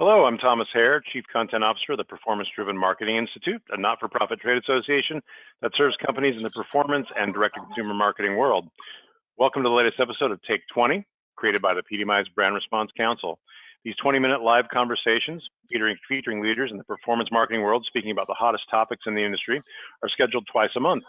Hello, I'm Thomas Hare, Chief Content Officer of the Performance-Driven Marketing Institute, a not-for-profit trade association that serves companies in the performance and direct-to-consumer marketing world. Welcome to the latest episode of Take 20, created by the PDMI Brand Response Council. These 20-minute live conversations featuring leaders in the performance marketing world speaking about the hottest topics in the industry are scheduled twice a month.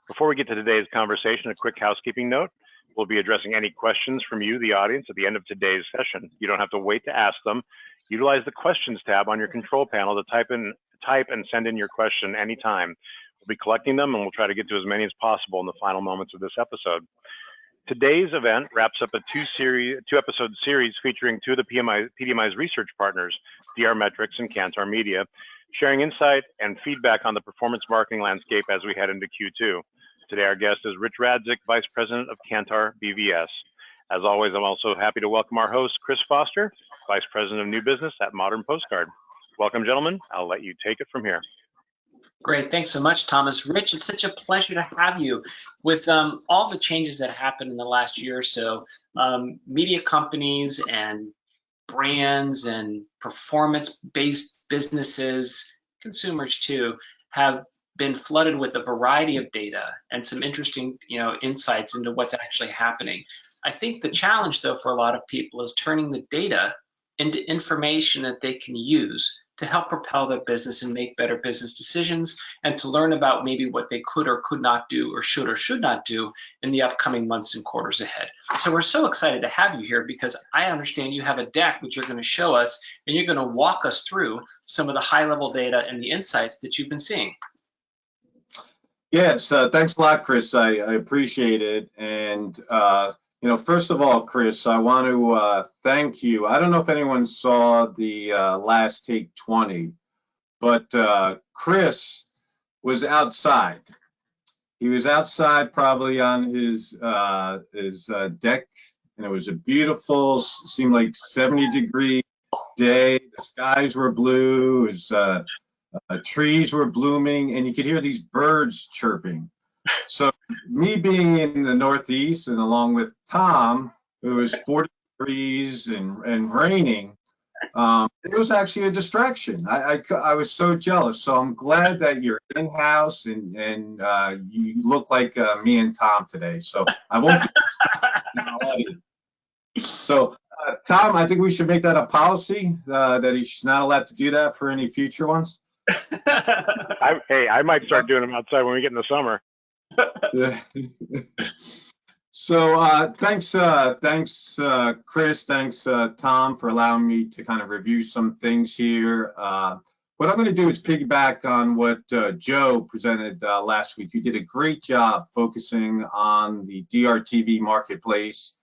Before we get to today's conversation, a quick housekeeping note. We'll be addressing any questions from you, the audience, at the end of today's session. You don't have to wait to ask them. Utilize the questions tab on your control panel to type and send in your question anytime. We'll be collecting them and we'll try to get to as many as possible in the final moments of this episode. Today's event wraps up a two-episode series featuring two of the PDMI's research partners, DRMetrix and Kantar Media, sharing insight and feedback on the performance marketing landscape as we head into Q2. Today, our guest is Rich Radzik, Vice President of Kantar BVS. As always, I'm also happy to welcome our host, Chris Foster, Vice President of New Business at Modern Postcard. Welcome, gentlemen. I'll let you take it from here. Great. Thanks so much, Thomas. Rich, it's such a pleasure to have you. With all the changes that happened in the last year or so, media companies and brands and performance-based businesses, consumers too, have been flooded with a variety of data and some interesting, insights into what's actually happening. I think the challenge, though, for a lot of people is turning the data into information that they can use to help propel their business and make better business decisions, and to learn about maybe what they could or could not do or should not do in the upcoming months and quarters ahead. So we're so excited to have you here because I understand you have a deck which you're going to show us, and you're going to walk us through some of the high-level data and the insights that you've been seeing. Yes, thanks a lot, Chris. I appreciate it. And, first of all, Chris, I want to thank you. I don't know if anyone saw the last Take 20, but Chris was outside. He was outside probably on his deck, and it was a beautiful, seemed like 70-degree day. The skies were blue. It was, trees were blooming, and you could hear these birds chirping. So me being in the Northeast, and along with Tom, it was 40 degrees and raining, it was actually a distraction. I was so jealous. So I'm glad that you're in-house and you look like me and Tom today. So I won't So Tom, I think we should make that a policy that he's not allowed to do that for any future ones. I might start doing them outside when we get in the summer. So thanks, Chris. Thanks, Tom, for allowing me to kind of review some things here. What I'm going to do is piggyback on what Joe presented last week. You did a great job focusing on the DRTV marketplace,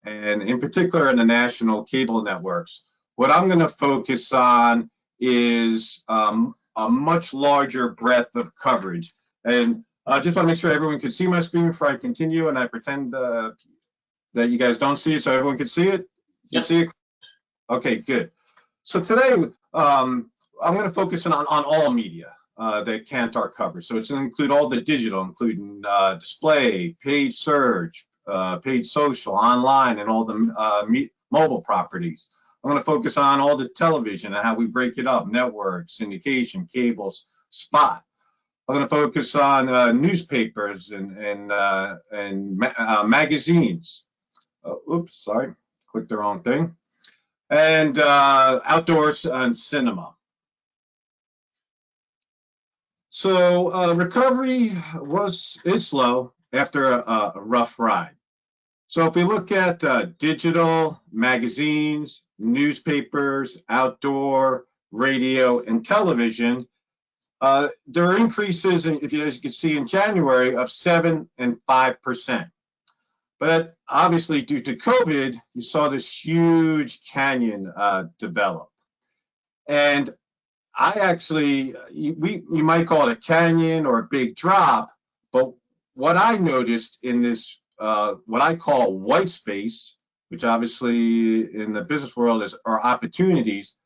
and in particular in the national cable networks. What I'm going to focus on is a much larger breadth of coverage. And I just want to make sure everyone can see my screen before I continue, and I pretend that you guys don't see it so everyone can see it? You see it? Okay, good. So today, I'm going to focus on all media that Kantar covers. So it's going to include all the digital, including display, paid search, paid social, online, and all the mobile properties. I'm going to focus on all the television and how we break it up: network, syndication, cables, spot. I'm going to focus on newspapers and magazines. Oops, sorry, clicked the wrong thing. And outdoors and cinema. So recovery is slow after a rough ride. So if we look at digital, magazines, newspapers, outdoor, radio, and television, there are increases, if you guys can see, in January of 7% and 5%. But obviously, due to COVID, you saw this huge canyon develop. And I actually, you might call it a canyon or a big drop, but what I noticed in this what I call white space, which obviously in the business world are opportunities.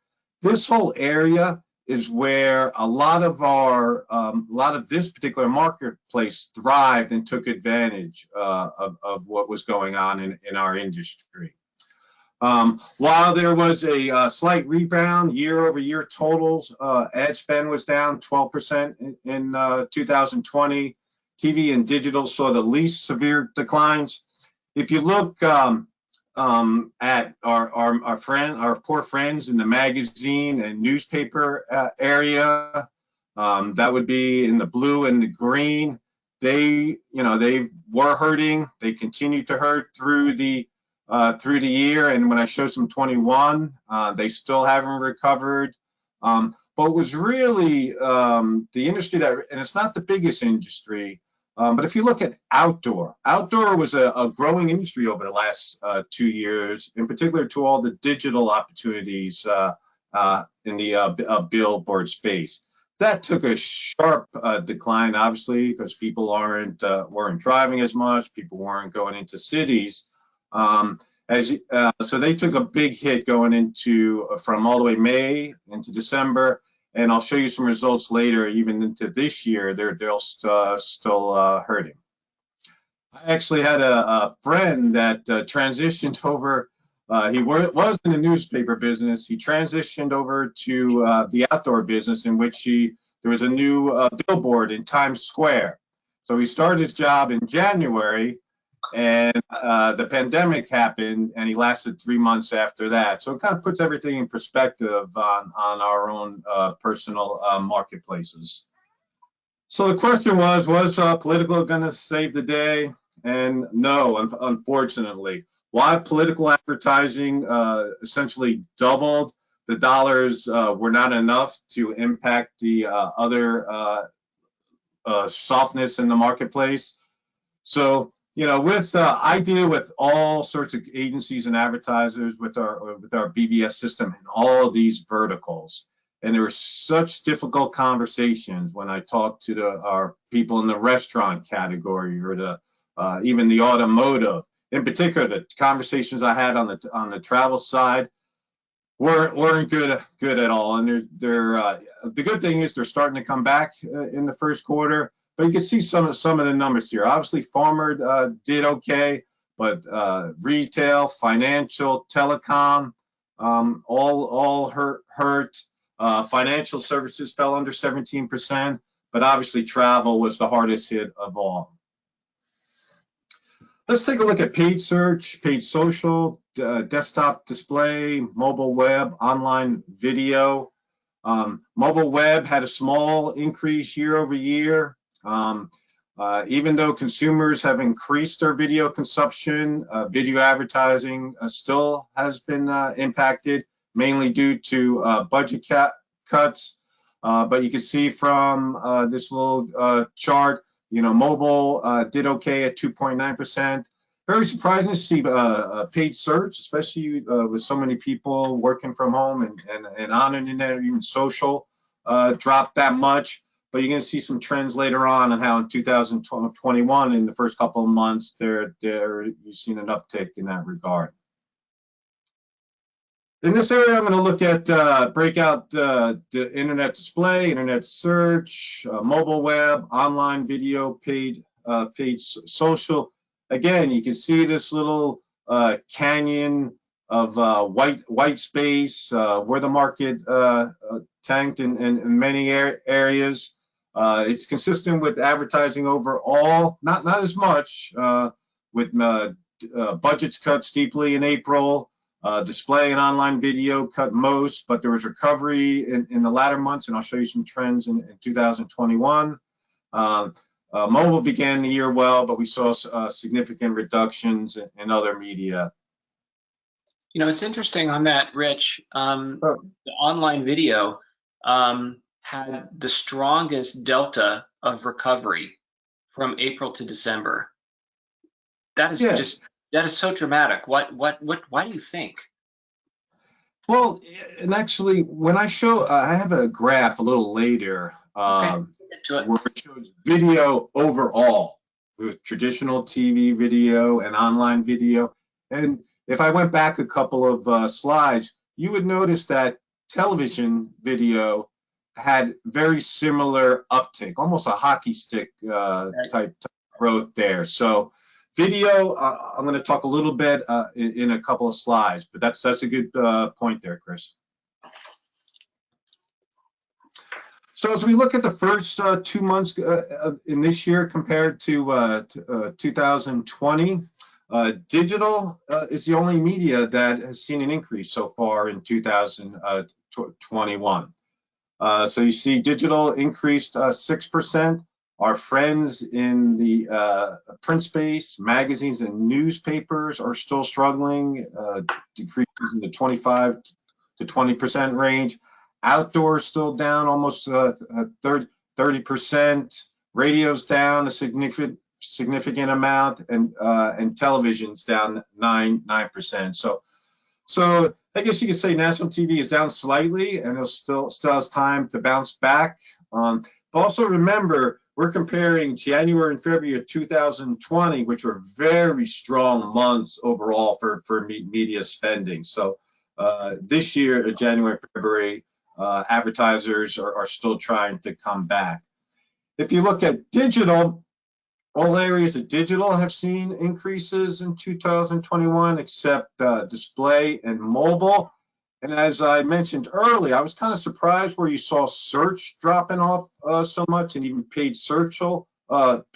This whole area is where a lot of this particular marketplace thrived and took advantage of what was going on in our industry. While there was a slight rebound year-over-year totals, ad spend was down 12% in 2020. TV and digital saw the least severe declines. If you look at our poor friends in the magazine and newspaper area, that would be in the blue and the green. They were hurting. They continued to hurt through the year, and when I show some 21, they still haven't recovered. But it was really the industry that, and it's not the biggest industry, but if you look at outdoor was a growing industry over the last 2 years, in particular to all the digital opportunities in the billboard space. That took a sharp decline, obviously, because people weren't driving as much, people weren't going into cities. So they took a big hit going into from all the way May into December, and I'll show you some results later, even into this year. They're still hurting. I actually had a friend that transitioned over. He was in the newspaper business. He transitioned over to the outdoor business, in which there was a new billboard in Times Square. So he started his job in January, and the pandemic happened, and he lasted 3 months after that. So it kind of puts everything in perspective on our own personal marketplaces. So the question was political going to save the day? And no, unfortunately. While political advertising essentially doubled, the dollars were not enough to impact the other softness in the marketplace. So, I deal with all sorts of agencies and advertisers with our BBS system in all of these verticals. And there were such difficult conversations when I talked to our people in the restaurant category or even the automotive. In particular, the conversations I had on the travel side weren't good at all. And the good thing is they're starting to come back in the first quarter. But you can see some of the numbers here. Obviously, Farmer did okay, but retail, financial, telecom, all hurt. Financial services fell under 17%, but obviously travel was the hardest hit of all. Let's take a look at paid search, paid social, desktop display, mobile web, online video. Mobile web had a small increase year over year. Even though consumers have increased their video consumption, video advertising still has been impacted, mainly due to budget cuts. But you can see from this little chart, mobile did okay at 2.9%. Very surprising to see paid search, especially with so many people working from home and on internet or even social, drop that much. But you're going to see some trends later on how in 2021, in the first couple of months, you've seen an uptick in that regard. In this area, I'm going to look at break out the internet display, internet search, mobile web, online video, paid social. Again, you can see this little canyon of white space where the market tanked in many areas. It's consistent with advertising overall, not as much, with budgets cut steeply in April. Display and online video cut most, but there was recovery in the latter months, and I'll show you some trends in 2021. Mobile began the year well, but we saw significant reductions in other media. It's interesting on that, Rich. The online video had the strongest delta of recovery from April to December. That is that is so dramatic. Why do you think? Well, and actually, when I show, I have a graph a little later where it shows video overall with traditional TV video and online video. And if I went back a couple of slides, you would notice that television video had very similar uptick, almost a hockey stick type growth there. So Video, I'm going to talk a little bit in a couple of slides, but that's a good point there, Chris. So as we look at the first 2 months in this year compared to 2020, digital is the only media that has seen an increase so far in 2021. So you see digital increased 6%. Our friends in the print space, magazines and newspapers are still struggling, decreases in the 25 to 20% range. Outdoors still down almost 30%. Radio's down a significant amount, and television's down 9%. So I guess you could say national TV is down slightly, and it still has time to bounce back. But also remember, we're comparing January and February of 2020, which were very strong months overall for media spending. So this year, January, February, advertisers are still trying to come back. If you look at digital, all areas of digital have seen increases in 2021, except display and mobile. And as I mentioned earlier, I was kind of surprised where you saw search dropping off so much, and even paid social. But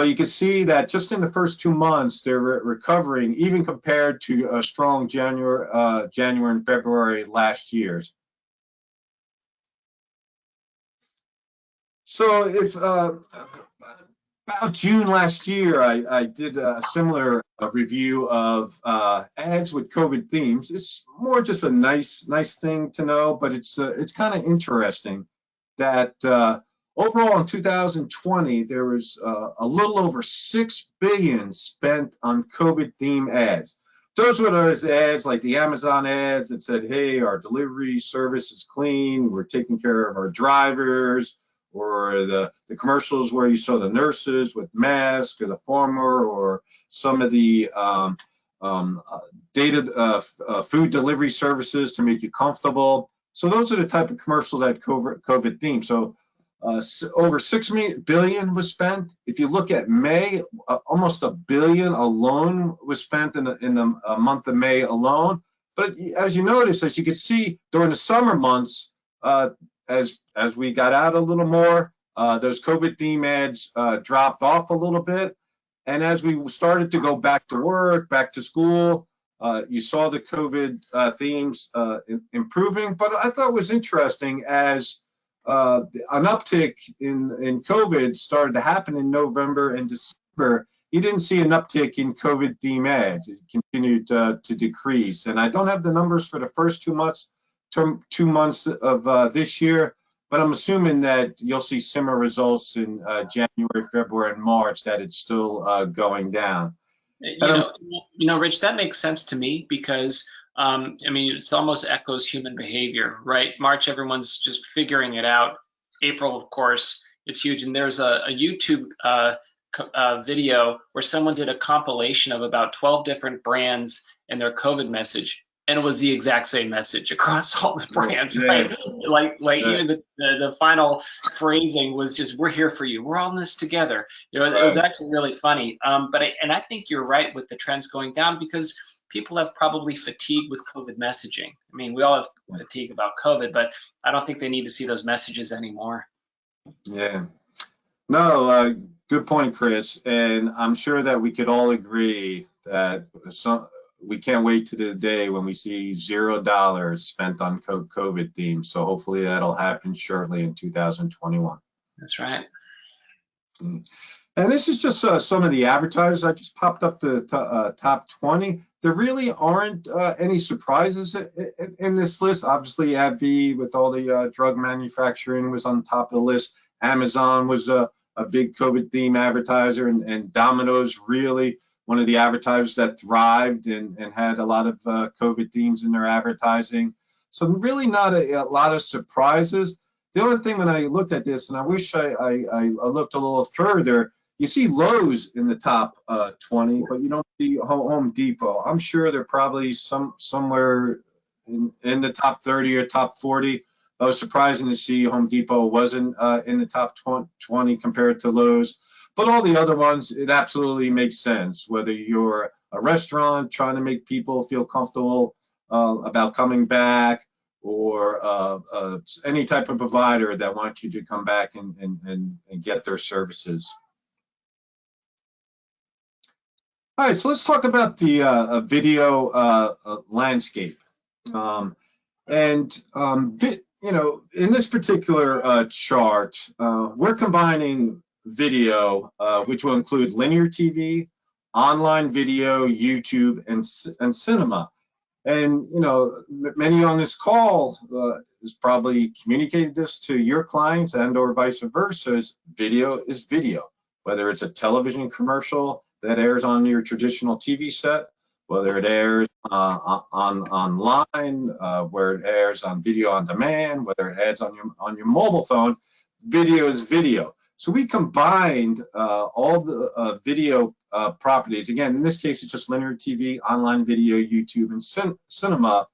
you can see that just in the first 2 months, they're recovering, even compared to a strong January and February last year's. So if about June last year, I did a similar review of ads with COVID themes. It's more just a nice thing to know, but it's kind of interesting that overall in 2020 there was a little over $6 billion spent on COVID theme ads. Those were those ads like the Amazon ads that said, "Hey, our delivery service is clean. We're taking care of our drivers." Or the commercials where you saw the nurses with masks, or the farmer, or some of the food delivery services to make you comfortable. So those are the type of commercials that COVID theme. So over $6 billion was spent. If you look at May, almost $1 billion alone was spent in the month of May alone. But as you notice, as you can see during the summer months, as we got out a little more, those COVID theme ads dropped off a little bit. And as we started to go back to work, back to school, you saw the COVID themes improving. But I thought it was interesting as an uptick in COVID started to happen in November and December. You didn't see an uptick in COVID theme ads. It continued to decrease. And I don't have the numbers for the first 2 months of this year, but I'm assuming that you'll see similar results in January, February, and March, that it's still going down. You know, Rich, that makes sense to me because I mean, it almost echoes human behavior, right? March, everyone's just figuring it out. April, of course, it's huge. And there's a YouTube video where someone did a compilation of about 12 different brands and their COVID message. And it was the exact same message across all the brands, right? Like even the final phrasing was just, "We're here for you. We're all in this together." You know, it was actually really funny. But I think you're right with the trends going down because people have probably fatigue with COVID messaging. I mean, we all have fatigue about COVID, but I don't think they need to see those messages anymore. Yeah. No, good point, Chris. And I'm sure that we could all agree that we can't wait to the day when we see $0 spent on COVID themes. So hopefully that'll happen shortly in 2021. That's right. And this is just some of the advertisers. I just popped up the top 20. There really aren't any surprises in this list. Obviously, AbbVie with all the drug manufacturing was on top of the list. Amazon was a big COVID theme advertiser, and Domino's really one of the advertisers that thrived and had a lot of COVID themes in their advertising. So really not a lot of surprises. The only thing when I looked at this, and I wish I looked a little further, you see Lowe's in the top 20, but you don't see Home Depot. I'm sure they're probably somewhere in the top 30 or top 40. It was surprising to see Home Depot wasn't in the top 20 compared to Lowe's. But all the other ones, it absolutely makes sense. Whether you're a restaurant trying to make people feel comfortable about coming back, or any type of provider that wants you to come back and get their services. All right, so let's talk about the video landscape. You know, in this particular chart, we're combining video, which will include linear TV, online video, YouTube, and cinema. And you know, many on this call has probably communicated this to your clients and/or vice versa. Video is video, whether it's a television commercial that airs on your traditional TV set, whether it airs online, where it airs on video on demand, whether it airs on your mobile phone. Video is video. So we combined all the video properties. Again, in this case, it's just linear TV, online video, YouTube, and cinema,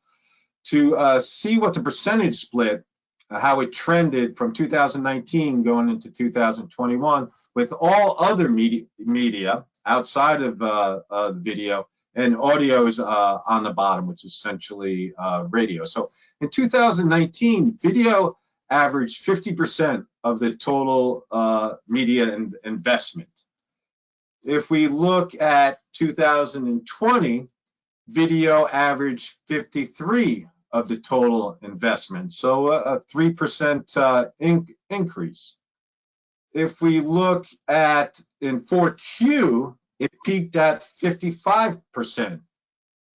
to see what the percentage split, how it trended from 2019 going into 2021 with all other media outside of video, and audio is on the bottom, which is essentially radio. So in 2019, video averaged 50% of the total media investment. If we look at 2020, video averaged 53 of the total investment, so a 3% increase. If we look at in 4Q, it peaked at 55%.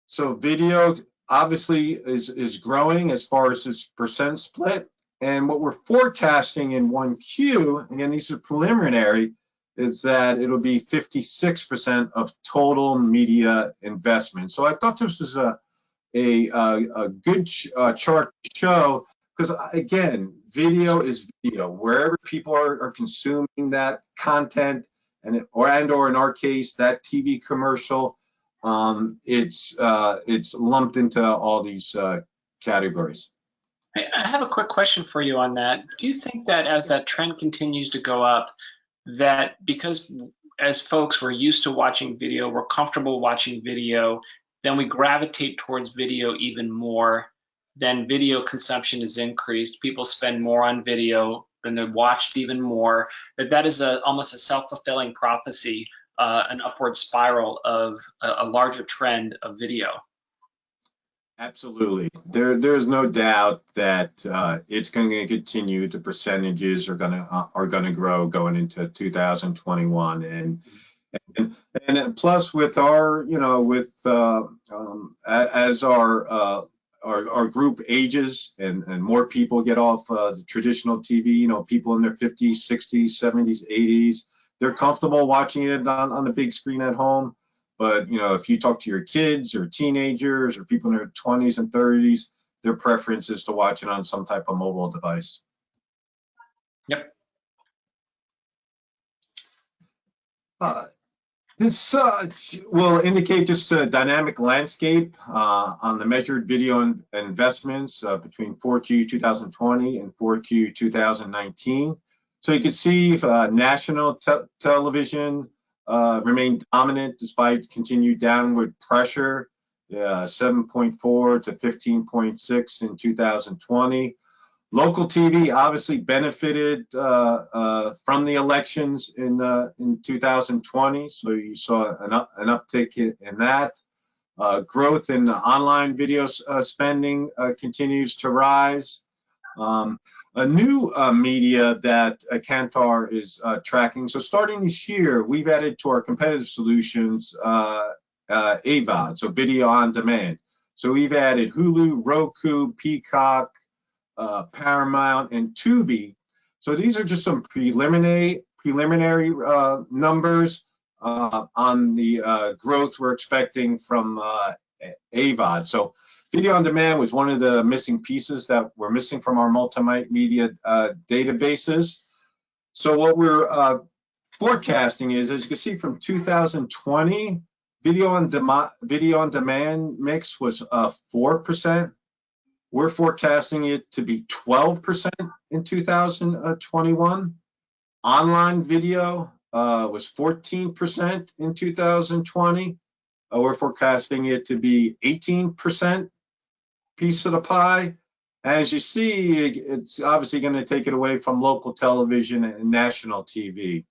So video obviously is growing as far as this percent split. And what we're forecasting in 1Q, again, these are preliminary, is that it'll be 56% of total media investment. So I thought this was a good chart to show, because again, video is video. Wherever people are consuming that content, or in our case, that TV commercial, it's lumped into all these categories. I have a quick question for you on that. Do you think that as that trend continues to go up, that because as folks we're used to watching video, we're comfortable watching video, then we gravitate towards video even more, then video consumption is increased, people spend more on video, then they're watched even more, that is almost a self-fulfilling prophecy, an upward spiral of a larger trend of video? Absolutely. There's no doubt that it's going to continue. The percentages are going to grow going into 2021, and plus with our, you know, as our group ages and more people get off the traditional TV, you know, people in their 50s, 60s, 70s, 80s, they're comfortable watching it on the big screen at home. But, you know, if you talk to your kids or teenagers or people in their 20s and 30s, their preference is to watch it on some type of mobile device. Yep. This will indicate just a dynamic landscape on the measured video investments between 4Q 2020 and 4Q 2019. So you can see national television remained dominant despite continued downward pressure, 7.4 to 15.6 in 2020. Local TV obviously benefited from the elections in 2020, so you saw an uptick in that. Growth in online video spending continues to rise. A new media that Kantar is tracking. So starting this year, we've added to our competitive solutions AVOD, so video on demand. So we've added Hulu, Roku, Peacock, Paramount, and Tubi. So these are just some preliminary numbers on the growth we're expecting from AVOD. So video on demand was one of the missing pieces that we're missing from our multimedia databases. So what we're forecasting is, as you can see, from 2020, video on demand mix was 4%. We're forecasting it to be 12% in 2021. Online video was 14% in 2020. We're forecasting it to be 18% piece of the pie. As you see, it's obviously going to take it away from local television and national TV.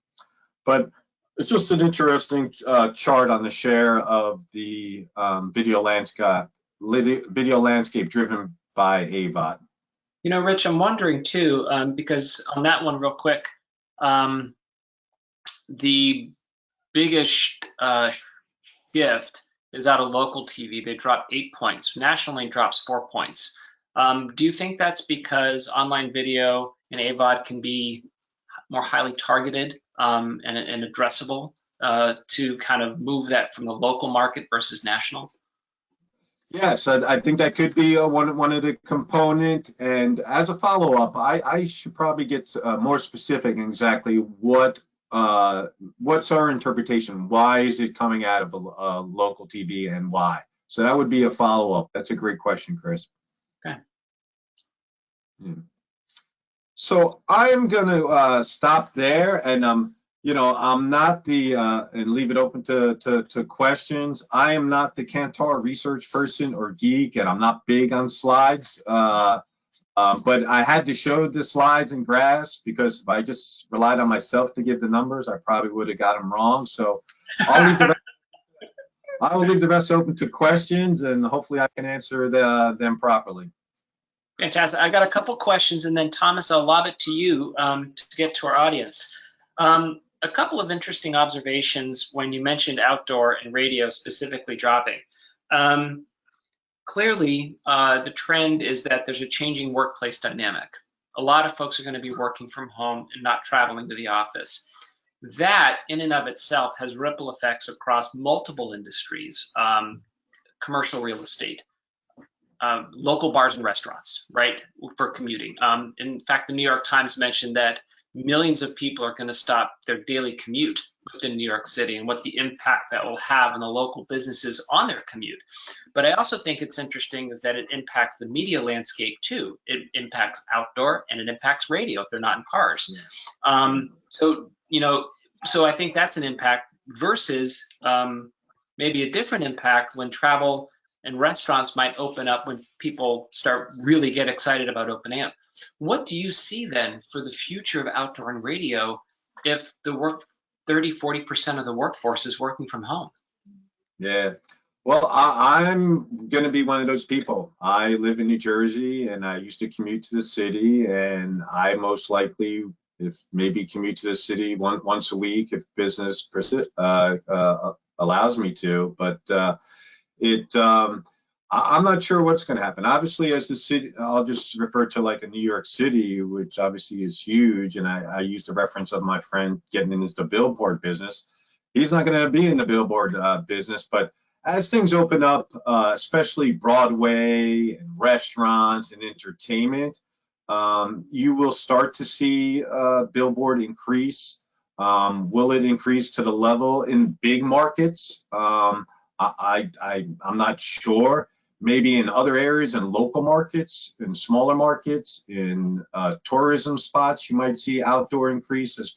But it's just an interesting chart on the share of the video landscape driven by AVOD. You know, Rich, I'm wondering too, because on that one real quick, the biggest shift is out of local TV. They dropped 8 points. Nationally drops 4 points. Do you think that's because online video and AVOD can be more highly targeted and addressable to kind of move that from the local market versus national? Yes, I think that could be one of the component. And as a follow-up, I should probably get more specific in exactly what's our interpretation. Why is it coming out of local TV and why? So that would be a follow-up. That's a great question, Chris. Okay. Yeah. So I'm going to stop there, and you know, I'm not the and leave it open to questions. I am not the Kantar research person or geek, and I'm not big on slides. But I had to show the slides and graphs because if I just relied on myself to give the numbers, I probably would have got them wrong. So I will leave the rest open to questions, and hopefully I can answer them properly. Fantastic. I got a couple questions, and then Thomas, I'll lob it to you to get to our audience. A couple of interesting observations when you mentioned outdoor and radio specifically dropping. Clearly, the trend is that there's a changing workplace dynamic. A lot of folks are going to be working from home and not traveling to the office. That, in and of itself, has ripple effects across multiple industries, commercial real estate, local bars and restaurants, right, for commuting. In fact, the New York Times mentioned that millions of people are going to stop their daily commute within New York City and what the impact that will have on the local businesses on their commute. But I also think it's interesting is that it impacts the media landscape too. It impacts outdoor and it impacts radio if they're not in cars. So, you know, so I think that's an impact versus maybe a different impact when travel and restaurants might open up when people start really get excited about opening up. What do you see then for the future of outdoor and radio if the 30–40% of the workforce is working from home? Yeah, well, I'm going to be one of those people. I live in New Jersey and I used to commute to the city, and I most likely, if maybe commute to the city once a week if business allows me to, but I'm not sure what's going to happen. Obviously, as the city, I'll just refer to like a New York City, which obviously is huge. And I used the reference of my friend getting into the billboard business. He's not going to be in the billboard business, but as things open up, especially Broadway and restaurants and entertainment, you will start to see billboard increase. Will it increase to the level in big markets? I'm not sure. Maybe in other areas, in local markets, in smaller markets, in tourism spots, you might see outdoor increase as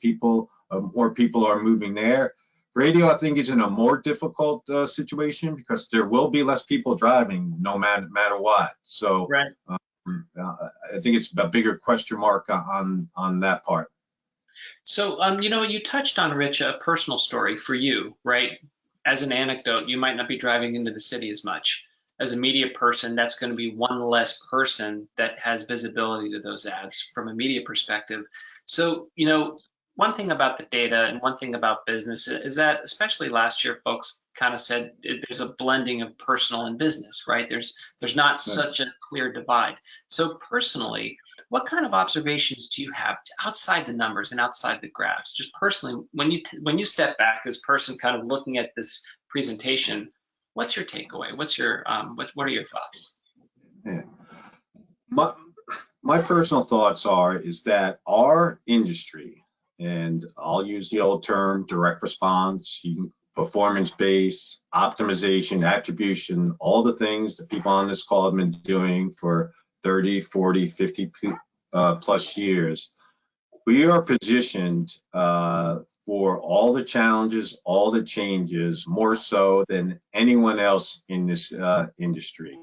more people are moving there. Radio, I think, is in a more difficult situation because there will be less people driving no matter what. So right. I think it's a bigger question mark on that part. So, you know, you touched on, Rich, a personal story for you, right? As an anecdote, you might not be driving into the city as much. As a media person, that's going to be one less person that has visibility to those ads from a media perspective. So, you know, one thing about the data and one thing about business is that, especially last year, folks kind of said there's a blending of personal and business, right? There's not such a clear divide. So personally, what kind of observations do you have outside the numbers and outside the graphs? Just personally, when you step back as a person kind of looking at this presentation, what's your takeaway? What's your what are your thoughts? Yeah. My personal thoughts is that our industry, and I'll use the old term direct response, performance-based, optimization, attribution, all the things that people on this call have been doing for 30, 40, 50 plus years. We are positioned for all the challenges, all the changes, more so than anyone else in this industry.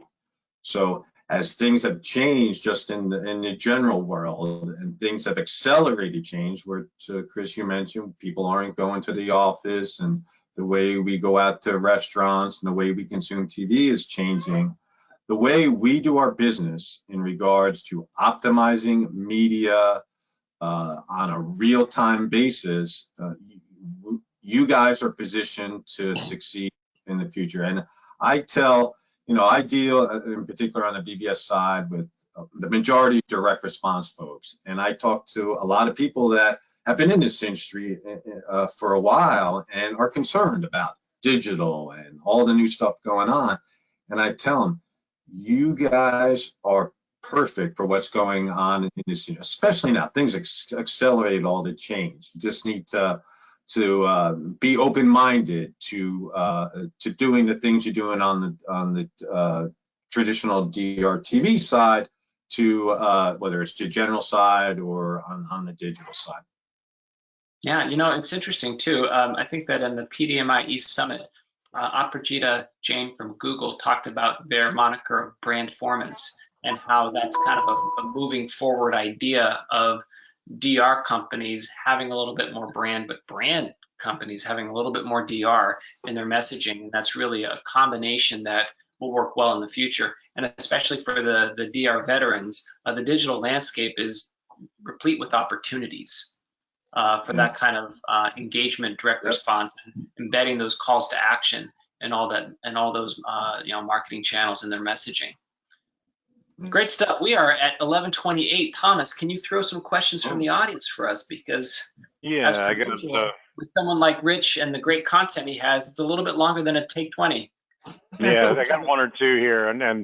So as things have changed just in the general world, and things have accelerated change, where Chris, you mentioned people aren't going to the office, and the way we go out to restaurants and the way we consume TV is changing. The way we do our business in regards to optimizing media on a real-time basis, you guys are positioned to succeed in the future. And I tell, I deal in particular on the BBS side with the majority direct response folks. And I talk to a lot of people that have been in this industry for a while and are concerned about digital and all the new stuff going on. And I tell them, you guys are perfect for what's going on in this, especially now. Things accelerate all the change. You just need to be open-minded to doing the things you're doing on the traditional DRTV side, to whether it's the general side or on the digital side. Yeah, it's interesting too. I think that in the PDMI East Summit, Aprajita Jain from Google talked about their moniker of brandformance, and how that's kind of a moving forward idea of DR companies having a little bit more brand, but brand companies having a little bit more DR in their messaging. And that's really a combination that will work well in the future. And especially for the DR veterans, the digital landscape is replete with opportunities for that kind of engagement, direct response, and embedding those calls to action and all that, and all those marketing channels in their messaging. Great stuff. We are at 11:28. Thomas, can you throw some questions from the audience for us? Because I got with someone like Rich and the great content he has, it's a little bit longer than a Take 20. Yeah, I got one or two here, and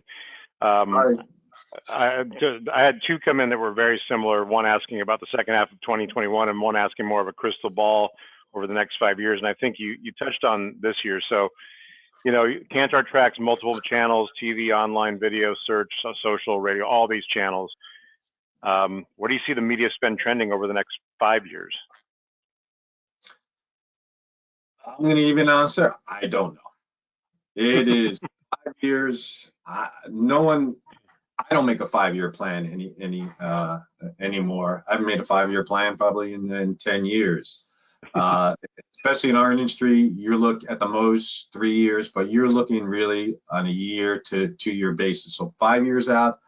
I had two come in that were very similar. One asking about the second half of 2021, and one asking more of a crystal ball over the next 5 years. And I think you touched on this year. So, Kantar tracks multiple channels: TV, online, video, search, social, radio, all these channels. Where do you see the media spend trending over the next 5 years? I'm going to give you an answer. I don't know. It is 5 years. I don't make a 5-year plan anymore. I haven't made a 5-year plan probably in 10 years. Especially in our industry, you look at the most 3 years, but you're looking really on a year to 2 year basis. So 5 years out,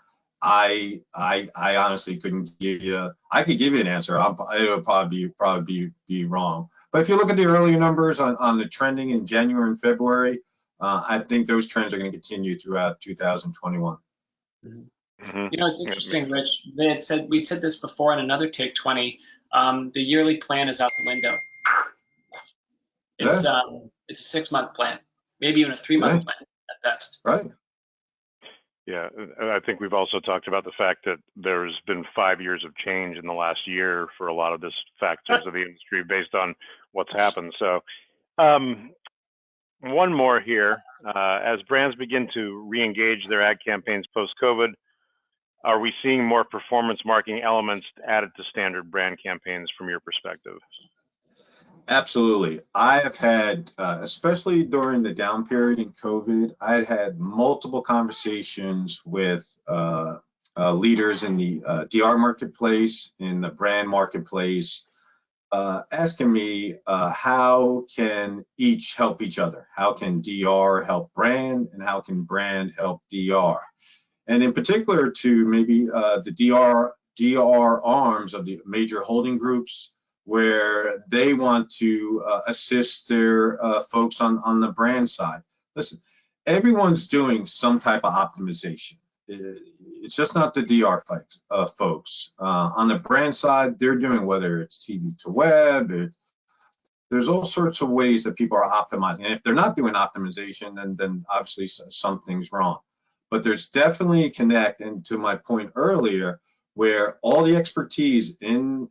I honestly couldn't give you. I could give you an answer. It would probably be wrong. But if you look at the earlier numbers on the trending in January and February, I think those trends are going to continue throughout 2021. Mm-hmm. It's interesting, Rich. We'd said this before in another Take 20. The yearly plan is out the window. It's a 6-month plan, maybe even a 3-month plan at best. Right. Yeah, I think we've also talked about the fact that there's been 5 years of change in the last year for a lot of this factors of the industry based on what's happened. So one more here. As brands begin to re-engage their ad campaigns post-COVID, are we seeing more performance marketing elements added to standard brand campaigns from your perspective? Absolutely. I have had, especially during the down period in COVID, I had multiple conversations with leaders in the DR marketplace, in the brand marketplace, asking me how can each help each other? How can DR help brand, and how can brand help DR? And in particular to maybe the DR arms of the major holding groups, where they want to assist their folks on the brand side. Listen, everyone's doing some type of optimization. It's just not the DR folks. On the brand side, they're doing, whether it's TV to web, there's all sorts of ways that people are optimizing. And if they're not doing optimization, then obviously something's wrong. But there's definitely a connect, and to my point earlier, where all the expertise in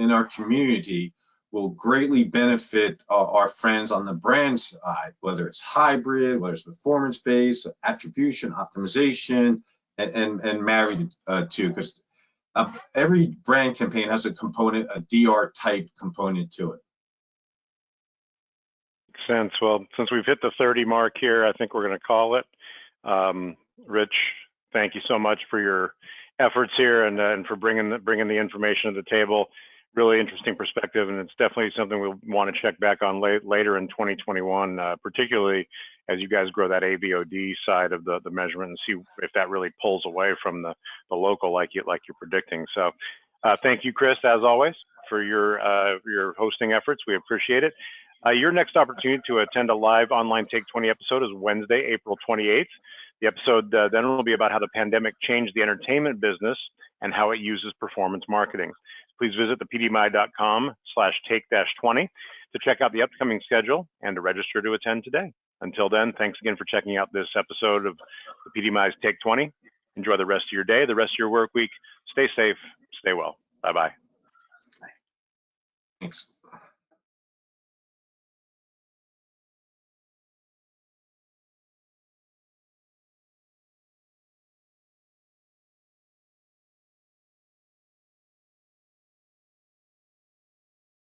our community will greatly benefit our friends on the brand side, whether it's hybrid, whether it's performance-based, attribution, optimization, and married to, because every brand campaign has a component, a DR type component to it. Makes sense. Well, since we've hit the 30 mark here, I think we're going to call it. Rich, thank you so much for your efforts here and for bringing the information to the table. Really interesting perspective, and it's definitely something we'll want to check back on later in 2021, particularly as you guys grow that AVOD side of the measurement and see if that really pulls away from the local like you're predicting. So thank you, Chris, as always, for your hosting efforts. We appreciate it. Your next opportunity to attend a live online Take 20 episode is Wednesday, April 28th. The episode then will be about how the pandemic changed the entertainment business and how it uses performance marketing. Please visit thepdmi.com/take-20 to check out the upcoming schedule and to register to attend today. Until then, thanks again for checking out this episode of the PDMI's Take 20. Enjoy the rest of your day, the rest of your work week. Stay safe, stay well. Bye-bye. Thanks.